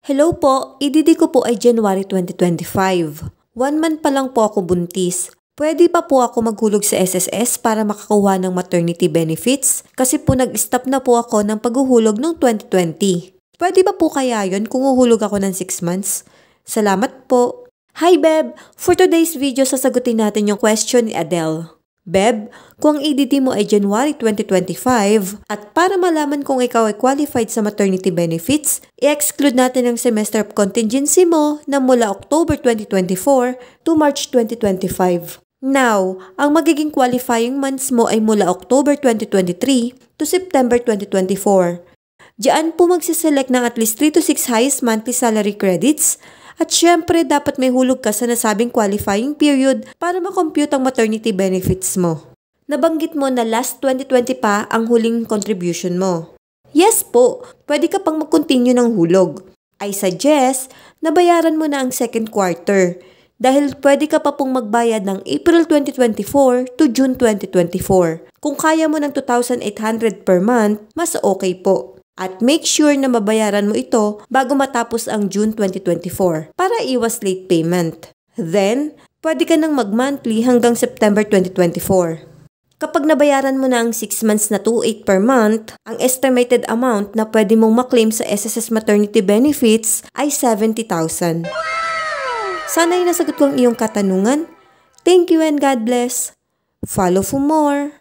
Hello po, EDD ko po ay January 2025. 1 month pa lang po ako buntis. Pwede pa po ako maghulog sa SSS para makakuha ng maternity benefits? Kasi po nag-stop na po ako ng paghuhulog noong 2020. Pwede ba po kaya yun kung uhulog ako ng 6 months? Salamat po. Hi Beb! For today's video, sasagutin natin yung question ni Adele. Beb, kung ang EDD mo ay January 2025 at para malaman kung ikaw ay qualified sa maternity benefits, i-exclude natin ang semester of contingency mo na mula October 2024 to March 2025. Now, ang magiging qualifying months mo ay mula October 2023 to September 2024. Diyan po magsiselect ng at least 3 to 6 highest monthly salary credits. At syempre, dapat may hulog ka sa nasabing qualifying period para makompute ang maternity benefits mo. Nabanggit mo na last 2020 pa ang huling contribution mo. Yes po, pwede ka pang mag-continue ng hulog. I suggest na bayaran mo na ang second quarter dahil pwede ka pa pong magbayad ng April 2024 to June 2024. Kung kaya mo ng 2,800 per month, mas okay po. At make sure na mabayaran mo ito bago matapos ang June 2024 para iwas late payment. Then, pwede ka nang mag-monthly hanggang September 2024. Kapag nabayaran mo na ang 6 months na 2,800 per month, ang estimated amount na pwede mong maklaim sa SSS maternity benefits ay 70,000. Sana ay nasagot ko ang iyong katanungan. Thank you and God bless. Follow for more.